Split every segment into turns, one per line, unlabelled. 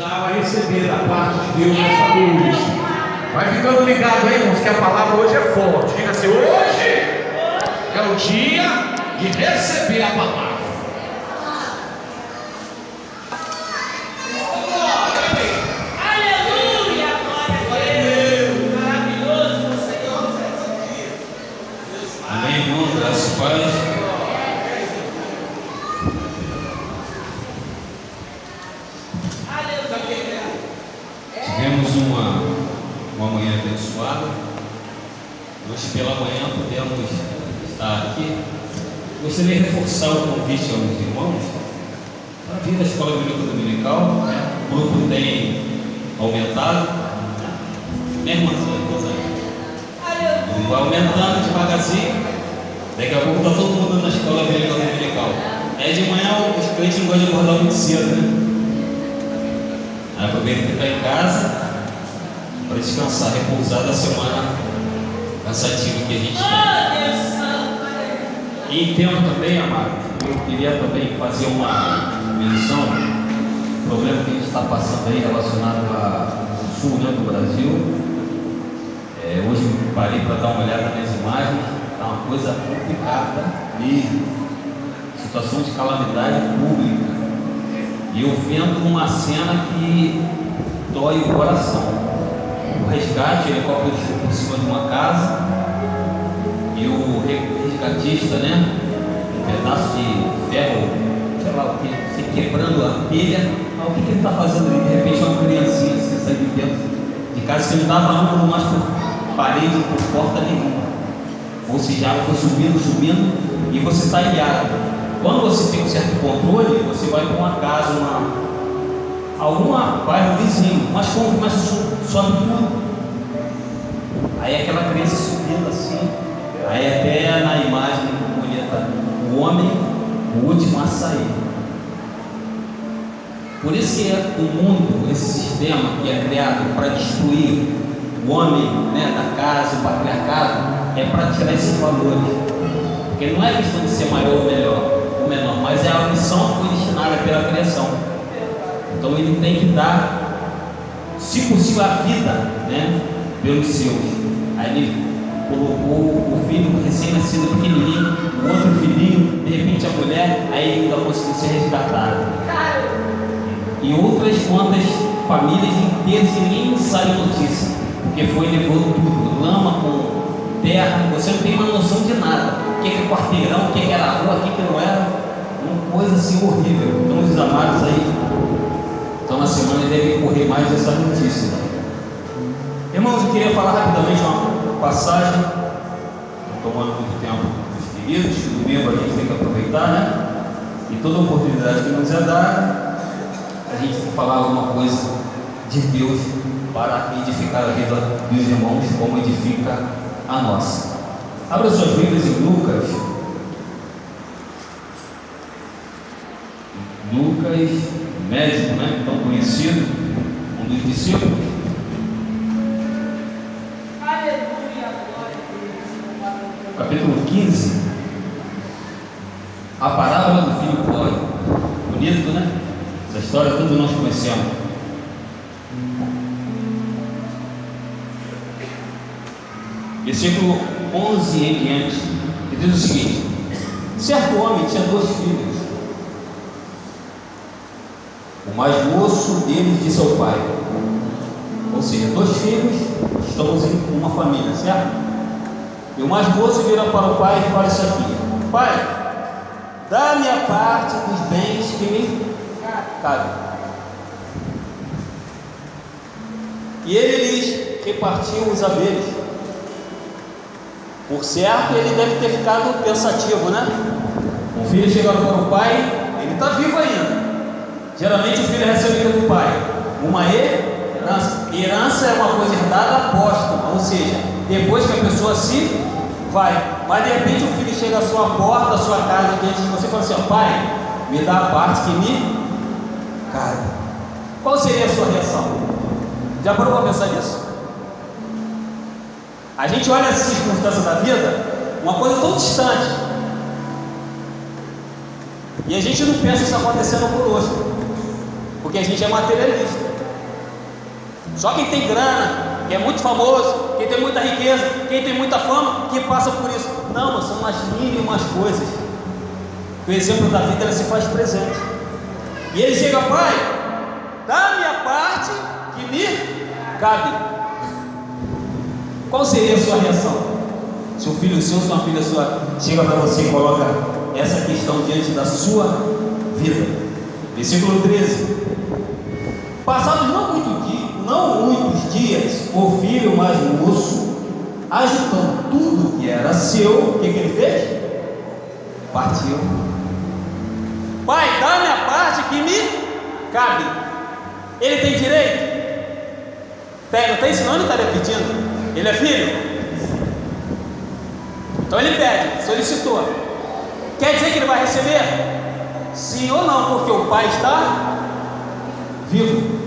precisava receber da parte de Deus nessa noite. Vai ficando ligado aí, irmãos, que a palavra hoje é forte. Diga assim: hoje é o dia de receber a palavra.
Amém, irmão, graças a Deus. Tivemos uma manhã abençoada. Hoje pela manhã podemos estar aqui. Gostaria de reforçar o convite aos irmãos para vir à Escola Bíblica Dominical, né? O grupo tem aumentado, né, irmãzinha? Vai aumentando devagarzinho. Daqui a pouco está todo mundo na Escola Bíblica Dominical. É de manhã os crentes não gostam de acordar muito cedo, né? Aproveita que está em casa para descansar, repousar da semana cansativa que a gente tem. E em tempo também, amado, eu queria também fazer uma menção do problema que a gente está passando aí relacionado ao sul, né, do Brasil. Hoje parei para dar uma olhada nas imagens, está uma coisa complicada mesmo, situação de calamidade pública. E eu vendo uma cena que dói o coração. O resgate, ele coloca por cima de uma casa e o resgatista, né, um pedaço de ferro, sei lá o que, se quebrando a telha. O que ele está fazendo ali? De repente uma criancinha assim, sai de dentro de casa que não dava ângulo mais por parede, por porta nenhuma. Ou seja, ela foi subindo e você está ilhado. Quando você tem um certo controle, você vai para uma casa, alguma bairro vizinho, mas como começa sobe tudo. Aí aquela criança subindo assim, aí até na imagem bonita, o homem, o último a sair. Por isso que o mundo, esse sistema que é criado para destruir o homem, né, da casa, o patriarcado, é para tirar esses valores. Porque não é questão de ser maior ou melhor, ou menor, mas é a missão que foi destinada pela criação. Então ele tem que dar, se possível, a vida, né, pelos seus. Aí ele colocou o filho recém-nascido pequenininho, o outro filhinho, de repente a mulher, aí ele ainda conseguiu ser resgatado. E outras quantas famílias inteiras que nem sabem notícia, porque foi levando tudo, lama com terra, você não tem uma noção de nada. O que é quarteirão, o que era a rua, o que não era, uma coisa assim horrível. Então os amados aí, então na semana devem correr mais essa notícia. Irmãos, eu queria falar rapidamente uma passagem, não tomando muito tempo dos queridos. Domingo a gente tem que aproveitar, né? E toda oportunidade que nos é dada, a gente tem que falar alguma coisa de Deus para edificar a vida dos irmãos, como edifica a nossa. Abra suas Bíblias em Lucas. Lucas, médico, né? Tão conhecido, um dos discípulos. Capítulo 15. A parábola do filho pródigo. Bonito, né? Essa história todos nós conhecemos. Versículo 11 em diante, que diz o seguinte: certo homem tinha 2 filhos. O mais moço deles disse ao pai, ou seja, 2 filhos, estamos em uma família, certo? E o mais moço vira para o pai e fala isso aqui: pai, dá-me a parte dos bens que me cabem. E ele lhes repartiu os haveres. Por certo, ele deve ter ficado pensativo, né? O filho chegando para o pai, ele está vivo ainda. Geralmente o filho recebe do pai uma herança. Herança é uma coisa herdada póstuma, ou seja, depois que a pessoa se vai. Mas de repente o filho chega à sua porta, à sua casa, diante de você e fala assim: ó, pai, me dá a parte que me cabe. Qual seria a sua reação? Já parou para pensar nisso? A gente olha as circunstâncias da vida, uma coisa tão distante, e a gente não pensa isso acontecendo conosco, porque a gente é materialista. Só quem tem grana, quem é muito famoso, quem tem muita riqueza, quem tem muita fama, que passa por isso. Não, mas são as mínimas coisas. O exemplo da vida, ela se faz presente. E ele chega: pai, dá-me a parte que me cabe. Qual seria a sua reação? Se um filho seu, se uma filha sua chega para você e coloca essa questão diante da sua vida. Versículo 13. Passados não muitos dias, o filho mais moço, ajuntando tudo que era seu, o que ele fez? Partiu. Pai, dá-me a parte que me cabe. Ele tem direito? Tem, não tem? Senão ele estaria pedindo. Ele é filho? Então ele pede, solicitou. Quer dizer que ele vai receber? Sim ou não? Porque o pai está vivo.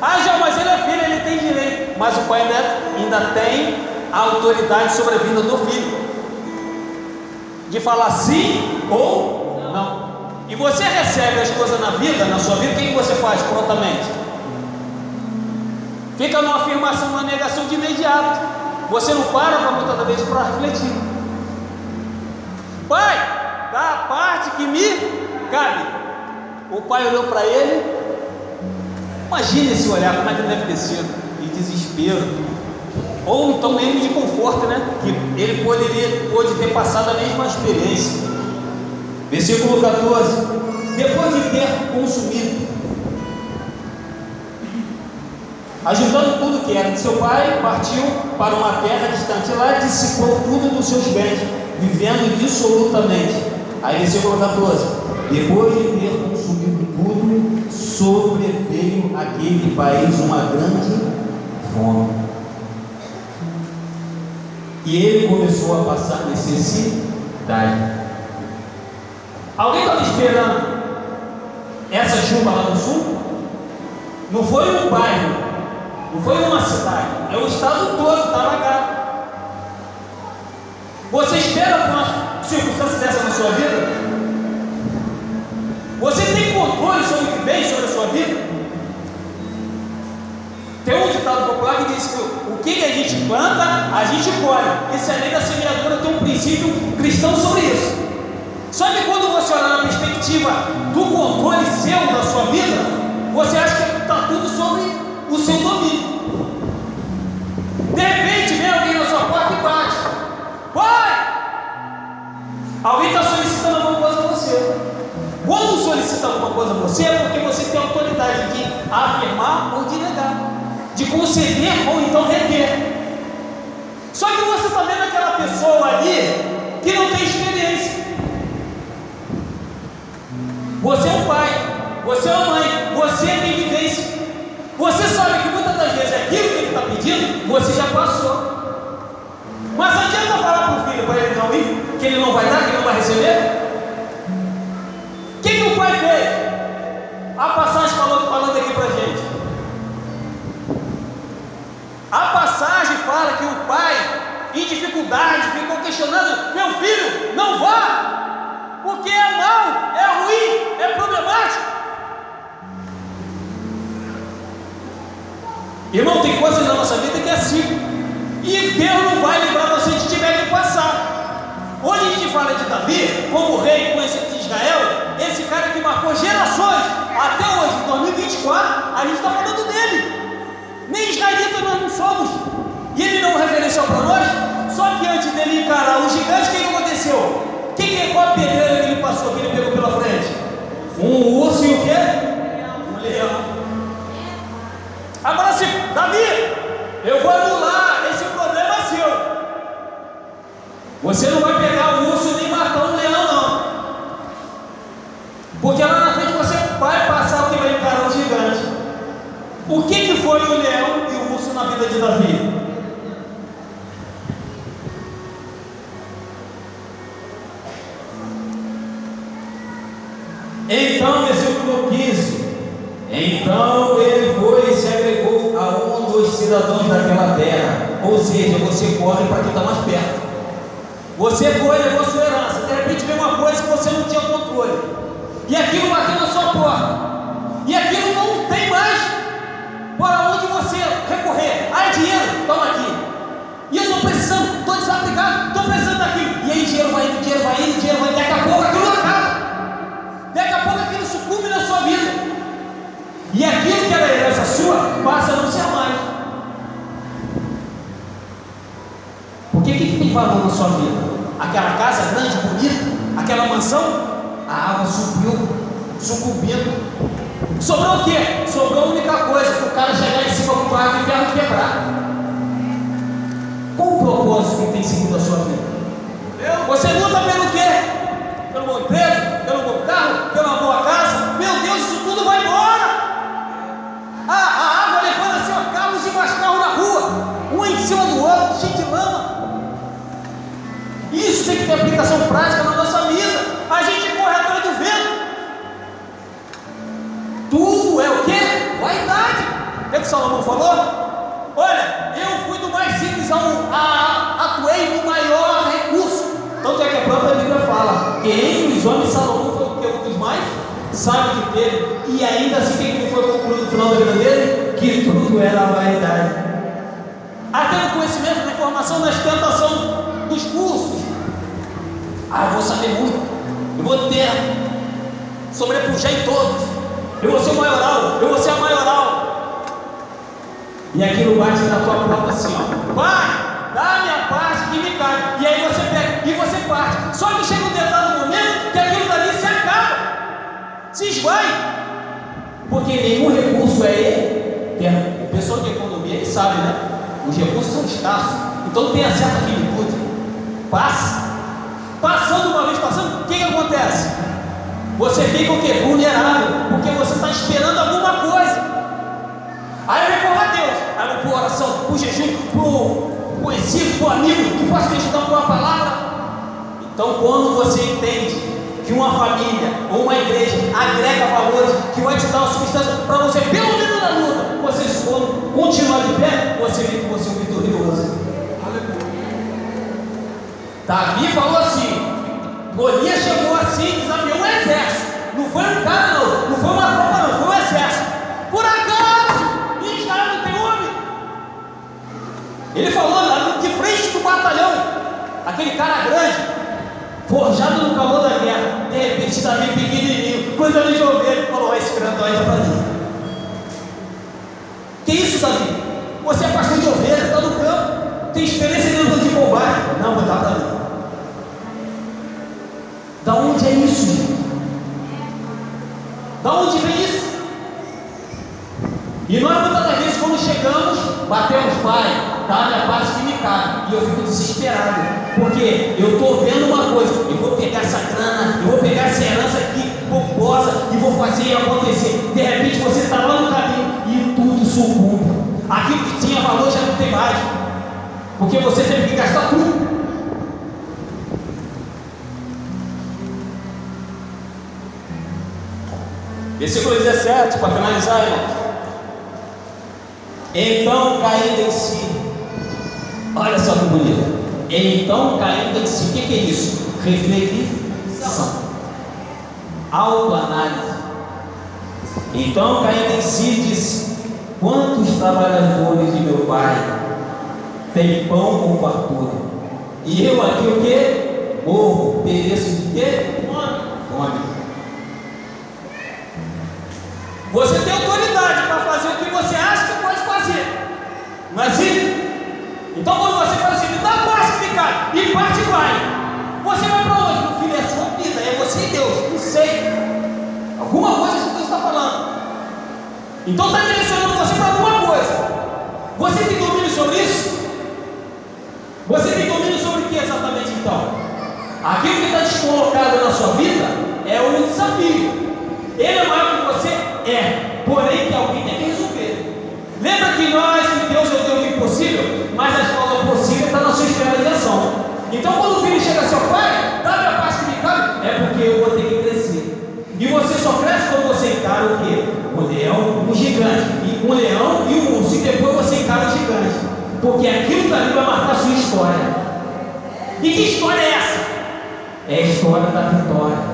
Ah, já, mas ele é filho, ele tem direito. Mas o pai ainda tem a autoridade sobre a vida do filho, de falar sim ou não. E você recebe as coisas na vida, na sua vida, o que você faz prontamente? Fica numa afirmação, numa negação de imediato. Você não para muitas das vezes para refletir. Pai, dá a parte que me cabe. O pai olhou para ele. Imagine esse olhar, como é que deve ter sido, de desespero, ou então mesmo de conforto, né? Que ele pôde ter passado a mesma experiência. Versículo 14. Depois de ter consumido, ajuntando tudo que era de seu pai, partiu para uma terra distante. Lá dissipou tudo dos seus bens, vivendo dissolutamente. Aí versículo 14. Depois de ter consumido tudo, sobreveio àquele país uma grande fome, e ele começou a passar necessidade. Alguém estava esperando essa chuva lá no sul? Não foi um bairro, não foi uma cidade, é o estado todo, está alagado. Você espera por uma circunstância dessa na sua vida? Você tem controle sobre o que vem sobre a sua vida? Tem um ditado popular que diz que o que a gente planta, a gente colhe. Esse é a lei da semeadura, tem um princípio cristão sobre isso. Só que quando você olha na perspectiva do controle seu da sua vida, você acha que está tudo sobre o seu domínio. De repente vem alguém na sua porta e bate. Pai! Alguém está solicitando alguma coisa a você. Quando solicita alguma coisa a você, é porque você tem autoridade de afirmar ou de negar, de conceder ou então reter. Só que você está vendo aquela pessoa ali que não tem experiência. Você é um pai, você é uma mãe, você tem vivência. Você sabe que muitas das vezes aquilo que ele está pedindo, você já passou. Mas adianta falar para o filho, para ele não ir, que ele não vai dar, que ele não vai receber? O que o pai fez? A passagem falando aqui para a gente. A passagem fala que o pai, em dificuldade, ficou questionando: meu filho, não vá, porque é mau, é ruim, é problemático. Irmão, tem coisas na nossa vida que é assim, e Deus não vai livrar você de tiver que passar. Hoje a gente fala de Davi como rei conhecido de Israel, esse cara que marcou gerações. Até hoje, em 2024, a gente está falando dele. Nem israelita nós não somos, e ele não referenciou para nós. Só que antes dele encarar o gigante, o que aconteceu? Qual a pedreira que ele passou, que ele pegou pela frente? Um urso e o quê? Um leão. Agora sim, Davi, eu vou anular, esse problema é seu. Você não vai pegar o urso nem matar um leão, não, porque lá na frente você vai passar o que vai encarar o gigante. O que foi o leão e o urso na vida de Davi? Então, versículo 15: então ele foi e se agregou a um dos cidadãos daquela terra. Ou seja, você corre para quem está mais perto. Você foi, levou sua herança. De repente veio uma coisa que você não tinha controle, e aquilo bateu na sua porta, e aquilo não tem mais para toma aqui. E eu estou precisando, estou desapegado, estou precisando daquilo. E aí dinheiro vai indo, dinheiro vai indo, dinheiro vai indo. Daqui a pouco aquilo acaba. Daqui a pouco aquilo sucumbe na sua vida. E aquilo que era herança sua passa a não ser mais. Porque o que tem valor na sua vida? Aquela casa grande, bonita, aquela mansão, a água subiu, sucumbindo. Sobrou o quê? Sobrou a única coisa, que o cara chegar em cima do quarto e ferro quebrar. Qual o propósito que tem seguido a sua vida? Você luta pelo quê? Pelo bom emprego, pelo bom carro, pela boa casa. Meu Deus, isso tudo vai embora. A água levando assim, ó, carros e mais carros na rua, um em cima do outro, cheio de lama. Isso tem que ter aplicação prática na nossa vida. A gente corre atrás do vento. Tudo é o quê? Vaidade. O que Salomão falou? Olha, eu fui do mais simples atuei no maior recurso. Tanto é que a própria Bíblia fala que entre os homens Salomão foi o que? Um dos mais sábios que teve. E ainda assim, quem foi concluído no final da vida dele? Que tudo era vaidade. Até no conhecimento, na informação, na ostentação dos cursos. Eu vou saber muito, eu vou ter, sobrepujar em todos, eu vou ser o maioral, eu vou ser a maioral. E aquilo bate na tua porta assim, ó: Pai, dá a minha parte que me cai. E aí você pega e você parte. Só que chega um determinado momento que aquilo dali se acaba, se esvai, porque nenhum recurso é eterno. O pessoal de economia ele sabe, né? Os recursos são escassos, então tem a certa finitude. Passando uma vez, o que acontece? Você fica o quê? Vulnerável, porque você está esperando alguma coisa. Aí eu recorro a Deus, aí eu vou por oração, por jejum, por conhecido, por amigo, que possa me ajudar com uma palavra. Então, quando você entende que uma família ou uma igreja agrega valores, que vai te dar uma substância para você, pelo menos na luta, você continuar de pé, você vê que você é um vitorioso. Davi falou assim: Golias chegou assim, desafiou um exército. Não foi um cara, não foi uma tropa, não, foi um exército. Por acaso, em Israel não tem homem. Ele falou lá de frente do batalhão, aquele cara grande, forjado no calor da guerra. De repente, Davi pequenininho, cuidando de ovelha, falou: esse grandão aí tá pra mim. Que isso, Davi? Você é pastor de ovelha, está no campo, tem experiência dentro de combate. Não, vou dar para mim. Da onde é isso, gente? Da onde vem isso? E nós muitas vezes, quando chegamos, batemos: Pai, dá a minha parte que me cabe. E eu fico desesperado, porque eu estou vendo uma coisa: eu vou pegar essa grana, eu vou pegar essa herança aqui pomposa e vou fazer acontecer. De repente você está lá no caminho e tudo sucumbe. Aquilo que tinha valor já não tem mais, porque você teve que gastar tudo. Versículo 17, para finalizar, irmãos. Então caindo em si, olha só que bonito. Então caindo em si, o que é isso? Reflexão, autoanálise. Então caindo em si, disse: quantos trabalhadores de meu pai têm pão com fartura, e eu aqui o que? Morro, pereço de quê? Fome. Você tem autoridade para fazer o que você acha que pode fazer, mas então quando você fala assim: me dá a parte que cai, e parte vai, você vai para onde? Meu filho, é a sua vida, é você e Deus, não sei, alguma coisa que Deus está falando, então está direcionando você para alguma coisa. Você tem domínio sobre isso? Você tem domínio sobre o que exatamente então? Aquilo que está descolocado na sua vida é um desafio. Ele é maior que você? É, porém que alguém tem que resolver. Lembra que Deus é o Deus do impossível, mas as causas possíveis estão na sua esfera de ação. Então quando o filho chega ao seu pai: dá minha parte que me cabe, é porque eu vou ter que crescer. E você só cresce quando você encara o quê? O leão, o gigante, e um leão e um urso, e depois você encara o gigante, porque aquilo dali vai marcar a sua história. E que história é essa? É a história da vitória.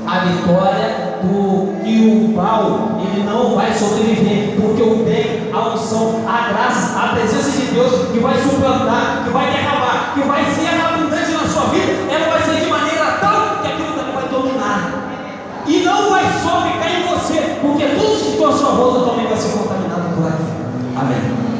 A vitória do que o mal ele não vai sobreviver, porque o bem, a unção, a graça, a presença de Deus, que vai suplantar, que vai derramar, que vai ser abundante na sua vida, ela vai ser de maneira tal que aquilo também vai dominar. E não vai só ficar em você, porque tudo que está à sua volta também vai ser contaminado por aqui. Amém.